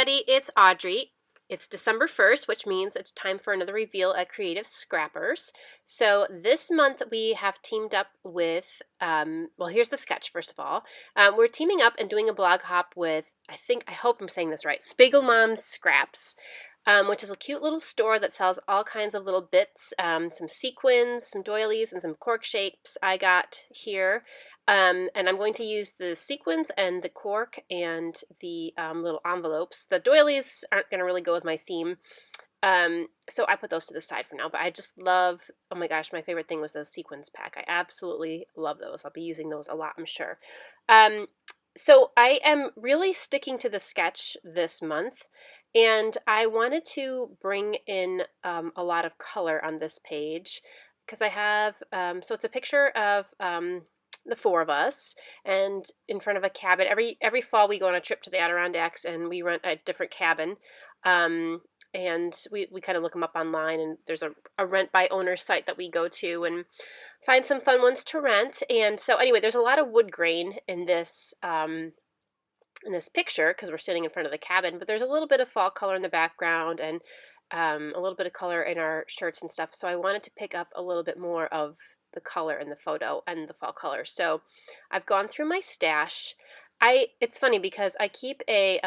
everybody, it's Audrey. It's December 1st, which means it's time for another reveal at Creative Scrappers. So this month we have teamed up with, well, here's the sketch first of all. We're teaming up and doing a blog hop with, I hope I'm saying this right, Spiegelmom's Scraps. Which is a cute little store that sells all kinds of little bits, some sequins, some doilies, and some cork shapes I got here. And I'm going to use the sequins and the cork and the little envelopes. The doilies aren't going to really go with my theme, so I put those to the side for now. But I just love, oh my gosh, my favorite thing was the sequins pack. I absolutely love those. I'll be using those a lot, I'm sure. So I am really sticking to the sketch this month. And I wanted to bring in a lot of color on this page because I have, so it's a picture of the four of us and in front of a cabin. Every fall we go on a trip to the Adirondacks and we rent a different cabin. And we kind of look them up online, and there's a rent by owner site that we go to and find some fun ones to rent. And so anyway, there's a lot of wood grain in this picture because we're standing in front of the cabin, but there's a little bit of fall color in the background and a little bit of color in our shirts and stuff. So I wanted to pick up a little bit more of the color in the photo and the fall color. So I've gone through my stash. It's funny because I keep a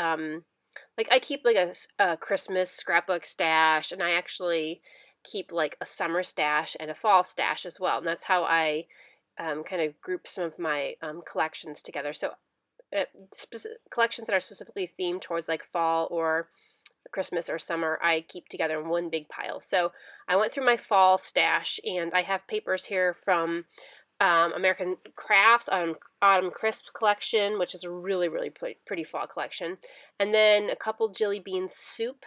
Christmas scrapbook stash, and I actually keep like a summer stash and a fall stash as well. And that's how I kind of group some of my collections together. So collections that are specifically themed towards like fall or Christmas or summer, I keep together in one big pile. So I went through my fall stash, and I have papers here from American Crafts Autumn Crisp collection, which is a really, really pretty fall collection. And then a couple Jelly Bean Soup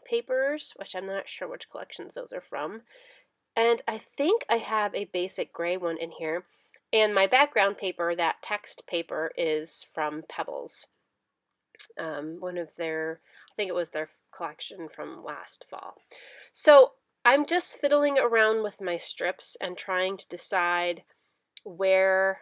papers, which I'm not sure which collections those are from. And I think I have a basic gray one in here. And my background paper, that text paper, is from Pebbles. One of their, I think it was their collection from last fall. So I'm just fiddling around with my strips and trying to decide what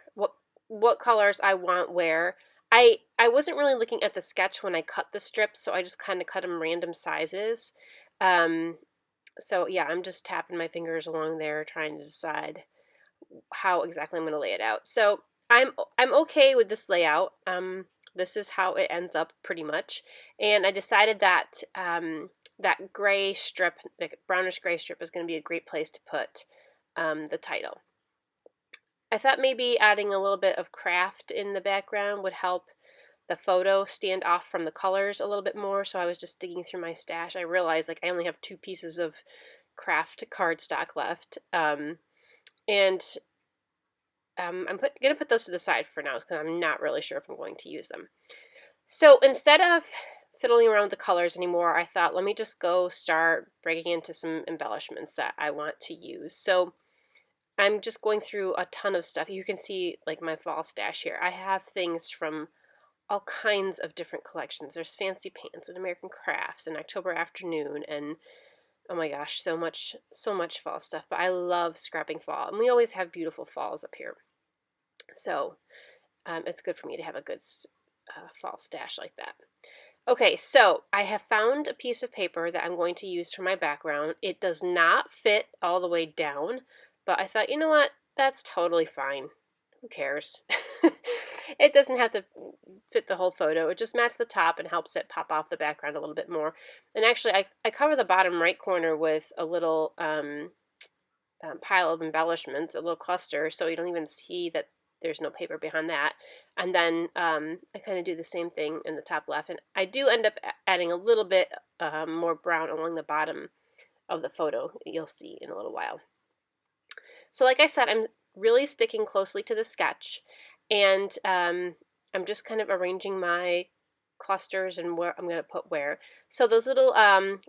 colors I want where. I wasn't really looking at the sketch when I cut the strips, so I just kind of cut them random sizes. So yeah, I'm just tapping my fingers along there trying to decide how exactly I'm going to lay it out. So I'm okay with this layout. This is how it ends up pretty much. And I decided that that gray strip, the brownish gray strip, is going to be a great place to put the title. I thought maybe adding a little bit of craft in the background would help the photo stand off from the colors a little bit more. So I was just digging through my stash. I realized like I only have 2 pieces of craft cardstock left. And I'm going to put those to the side for now because I'm not really sure if I'm going to use them. So instead of fiddling around with the colors anymore, I thought let me just go start breaking into some embellishments that I want to use. So I'm just going through a ton of stuff. You can see like my fall stash here. I have things from all kinds of different collections. There's Fancy Pants and American Crafts and October Afternoon and oh my gosh, so much fall stuff. But I love scrapping fall, and we always have beautiful falls up here. So it's good for me to have a good fall stash like that. Okay, so I have found a piece of paper that I'm going to use for my background. It does not fit all the way down, but I thought, you know what, that's totally fine. Who cares? It doesn't have to fit the whole photo. It just mats the top and helps it pop off the background a little bit more. And actually, I cover the bottom right corner with a little pile of embellishments, a little cluster, so you don't even see that there's no paper behind that. And then I kind of do the same thing in the top left. And I do end up adding a little bit more brown along the bottom of the photo. You'll see in a little while. So like I said, I'm really sticking closely to the sketch. And I'm just kind of arranging my clusters and where I'm going to put where. So those little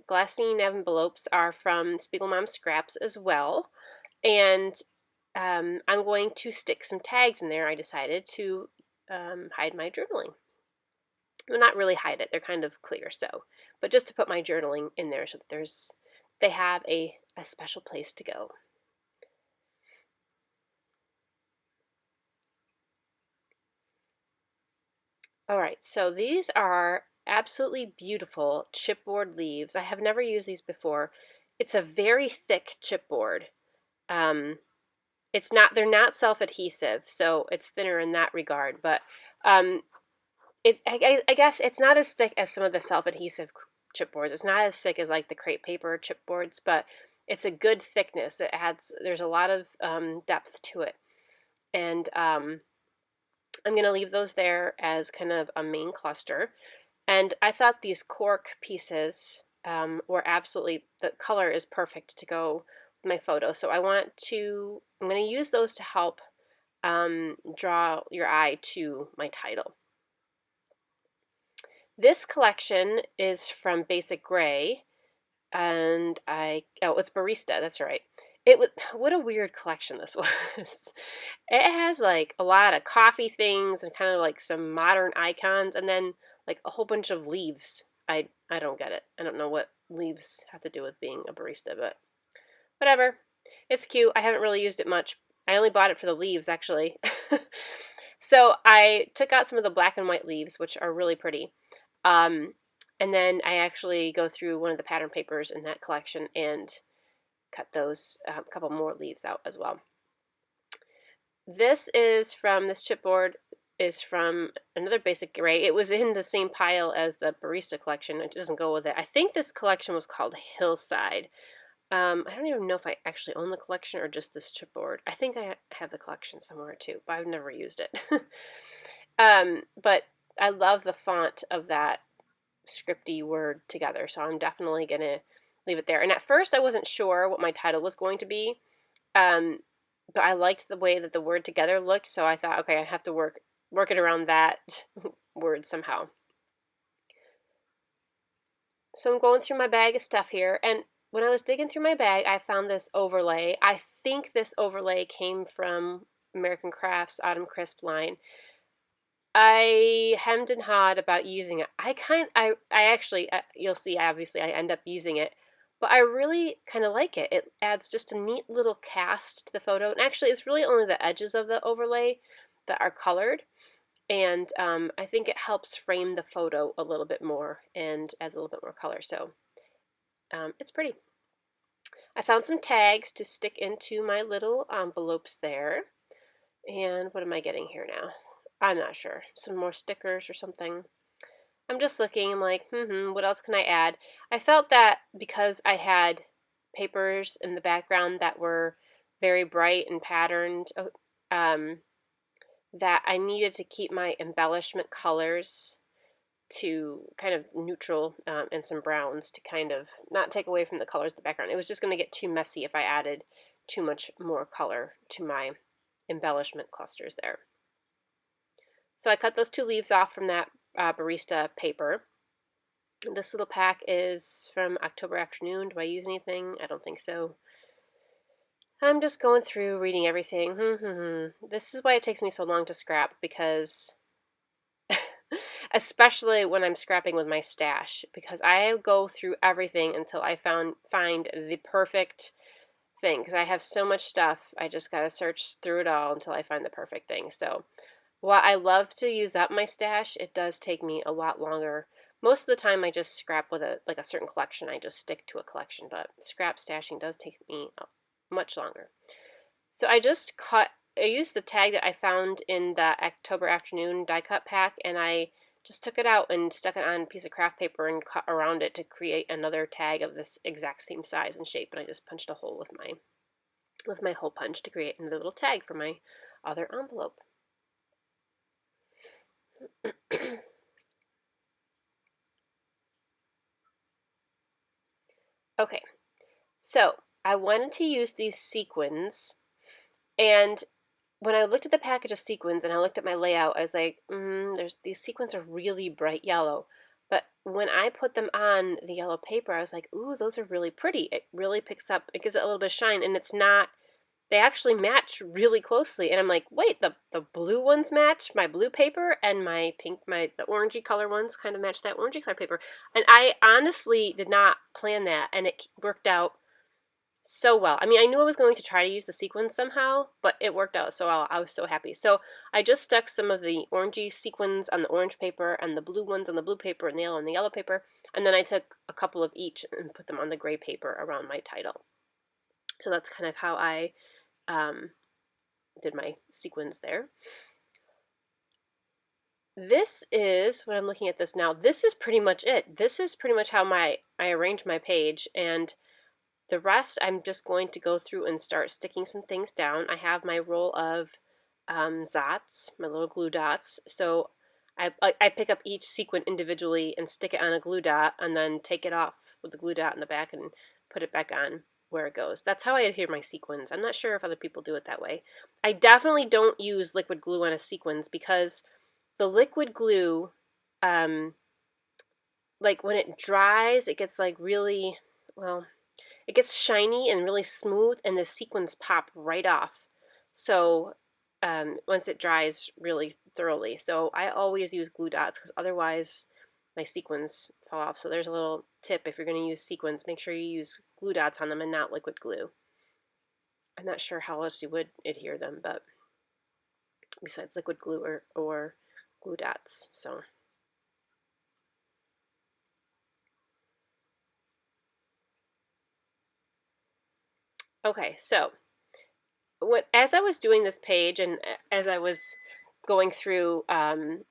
glassine envelopes are from Spiegelmom's Scraps as well. And I'm going to stick some tags in there, I decided, to hide my journaling. Well, not really hide it, they're kind of clear, so. But just to put my journaling in there so that they have a special place to go. All right, so these are absolutely beautiful chipboard leaves. I have never used these before. It's a very thick chipboard. They're not self-adhesive, so it's thinner in that regard, but um, I guess it's not as thick as some of the self-adhesive chipboards. It's not as thick as like the crepe paper chipboards, but it's a good thickness. There's a lot of depth to it. And I'm going to leave those there as kind of a main cluster. And I thought these cork pieces were absolutely, the color is perfect to go with my photo. So I'm going to use those to help draw your eye to my title. This collection is from Basic Gray, and it's Barista, that's right. What a weird collection this was. It has like a lot of coffee things and kind of like some modern icons, and then like a whole bunch of leaves. I don't get it. I don't know what leaves have to do with being a barista, but whatever. It's cute. I haven't really used it much. I only bought it for the leaves, actually. So I took out some of the black and white leaves, which are really pretty. And then I actually go through one of the pattern papers in that collection and cut those a couple more leaves out as well. This chipboard is from another Basic Gray. It was in the same pile as the Barista collection. It doesn't go with it. I think this collection was called Hillside. I don't even know if I actually own the collection or just this chipboard. I think I have the collection somewhere too, but I've never used it. But I love the font of that scripty word together, so I'm definitely going to leave it there. And at first I wasn't sure what my title was going to be, but I liked the way that the word together looked, so I thought, okay, I have to work it around that word somehow. So I'm going through my bag of stuff here, and when I was digging through my bag, I found this overlay. I think this overlay came from American Crafts Autumn Crisp line. I hemmed and hawed about using it. I actually, you'll see, obviously I end up using it, but I really kind of like it. It adds just a neat little cast to the photo. And actually, it's really only the edges of the overlay that are colored. And I think it helps frame the photo a little bit more and adds a little bit more color. So it's pretty. I found some tags to stick into my little envelopes there. And what am I getting here now? I'm not sure. Some more stickers or something. I'm just looking. I'm like, what else can I add? I felt that because I had papers in the background that were very bright and patterned, that I needed to keep my embellishment colors to kind of neutral and some browns to kind of not take away from the colors of the background. It was just going to get too messy if I added too much more color to my embellishment clusters there. So I cut those two leaves off from that Barista paper. This little pack is from October Afternoon. Do I use anything? I don't think so. I'm just going through, reading everything. This is why it takes me so long to scrap, because especially when I'm scrapping with my stash, because I go through everything until I find the perfect thing, because I have so much stuff. I just got to search through it all until I find the perfect thing. So while I love to use up my stash, it does take me a lot longer. Most of the time I just scrap with a certain collection. I just stick to a collection, but scrap stashing does take me much longer. So I used the tag that I found in the October Afternoon die cut pack, and I just took it out and stuck it on a piece of craft paper and cut around it to create another tag of this exact same size and shape, and I just punched a hole with my hole punch to create another little tag for my other envelope. Okay, so I wanted to use these sequins, and when I looked at the package of sequins and I looked at my layout, I was like, these sequins are really bright yellow. But when I put them on the yellow paper, I was like, ooh, those are really pretty. It really picks up, it gives it a little bit of shine, and it's not, they actually match really closely. And I'm like, wait, the blue ones match my blue paper, and my pink, the orangey color ones kind of match that orangey color paper. And I honestly did not plan that, and it worked out so well. I mean, I knew I was going to try to use the sequins somehow, but it worked out so well. I was so happy. So I just stuck some of the orangey sequins on the orange paper and the blue ones on the blue paper and the yellow on the yellow paper. And then I took a couple of each and put them on the gray paper around my title. So that's kind of how I did my sequins there. This is what I'm looking at this now. This is pretty much it. This is pretty much how I arrange my page, and the rest I'm just going to go through and start sticking some things down. I have my roll of Zots, my little glue dots. So I pick up each sequin individually and stick it on a glue dot and then take it off with the glue dot in the back and put it back on where it goes. That's how I adhere my sequins. I'm not sure if other people do it that way. I definitely don't use liquid glue on a sequins because the liquid glue, like when it dries, it gets like really, well, it gets shiny and really smooth, and the sequins pop right off. So once it dries really thoroughly. So I always use glue dots because otherwise my sequins fall off. So there's a little tip: if you're going to use sequins, make sure you use glue dots on them and not liquid glue. I'm not sure how else you would adhere them, but besides liquid glue or glue dots. So okay, so as I was doing this page and as I was going through and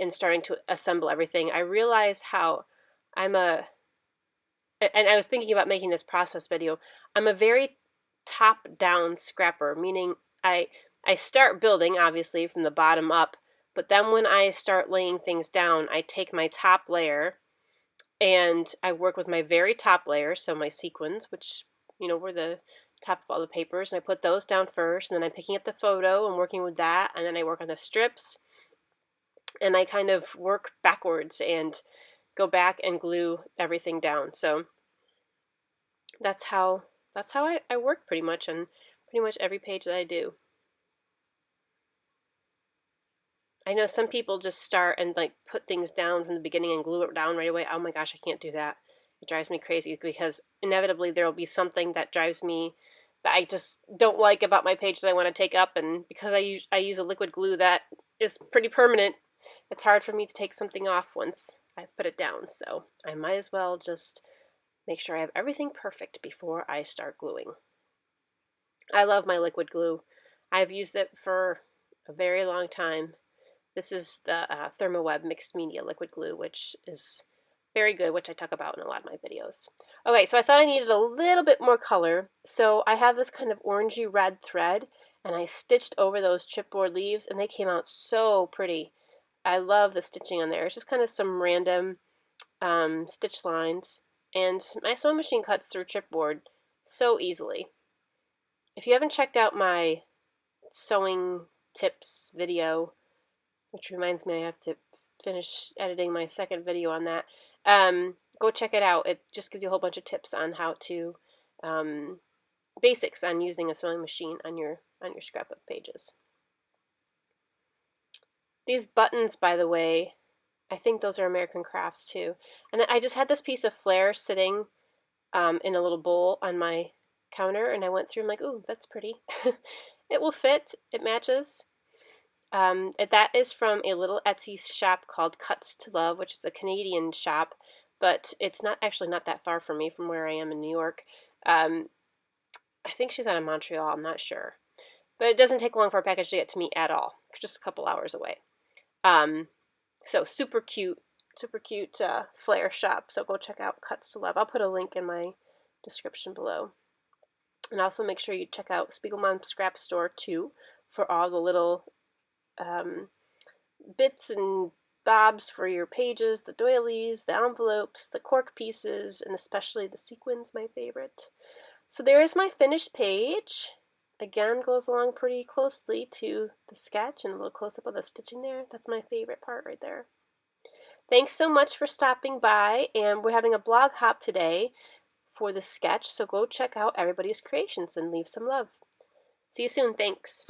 starting to assemble everything, I realized how and I was thinking about making this process video. I'm a very top-down scrapper, meaning I start building obviously from the bottom up, but then when I start laying things down, I take my top layer and I work with my very top layer, so my sequins, which were the top of all the papers, and I put those down first, and then I'm picking up the photo and working with that, and then I work on the strips, and I kind of work backwards and go back and glue everything down. So that's how I work pretty much on pretty much every page that I do. I know some people just start and like put things down from the beginning and glue it down right away. Oh my gosh, I can't do that. It drives me crazy because inevitably there will be something that drives me that I just don't like about my page that I want to take up, and because I use a liquid glue that is pretty permanent, it's hard for me to take something off once I've put it down. So I might as well just make sure I have everything perfect before I start gluing. I love my liquid glue. I've used it for a very long time. This is the ThermoWeb Mixed Media Liquid Glue, which is very good, which I talk about in a lot of my videos. Okay, so I thought I needed a little bit more color, so I have this kind of orangey red thread, and I stitched over those chipboard leaves, and they came out so pretty. I love the stitching on there. It's just kind of some random stitch lines, and my sewing machine cuts through chipboard so easily. If you haven't checked out my sewing tips video, which reminds me I have to finish editing my second video on that, go check it out. It just gives you a whole bunch of tips on how to, basics on using a sewing machine on your scrapbook pages. These buttons, by the way, I think those are American Crafts too. And I just had this piece of flare sitting in a little bowl on my counter, and I went through and I'm like, ooh, that's pretty. It will fit. It matches. That is from a little Etsy shop called Cuts to Love, which is a Canadian shop, but it's not that far from me, from where I am in New York. I think she's out of Montreal, I'm not sure. But it doesn't take long for a package to get to me at all, just a couple hours away. So super cute flare shop, so go check out Cuts to Love. I'll put a link in my description below. And also make sure you check out Spiegelman's Scrap Store too for all the little bits and bobs for your pages, the doilies, the envelopes, the cork pieces, and especially the sequins, my favorite. So there is my finished page. Again, goes along pretty closely to the sketch, and a little close-up of the stitching there. That's my favorite part right there. Thanks so much for stopping by, and we're having a blog hop today for the sketch, so go check out everybody's creations and leave some love. See you soon. Thanks.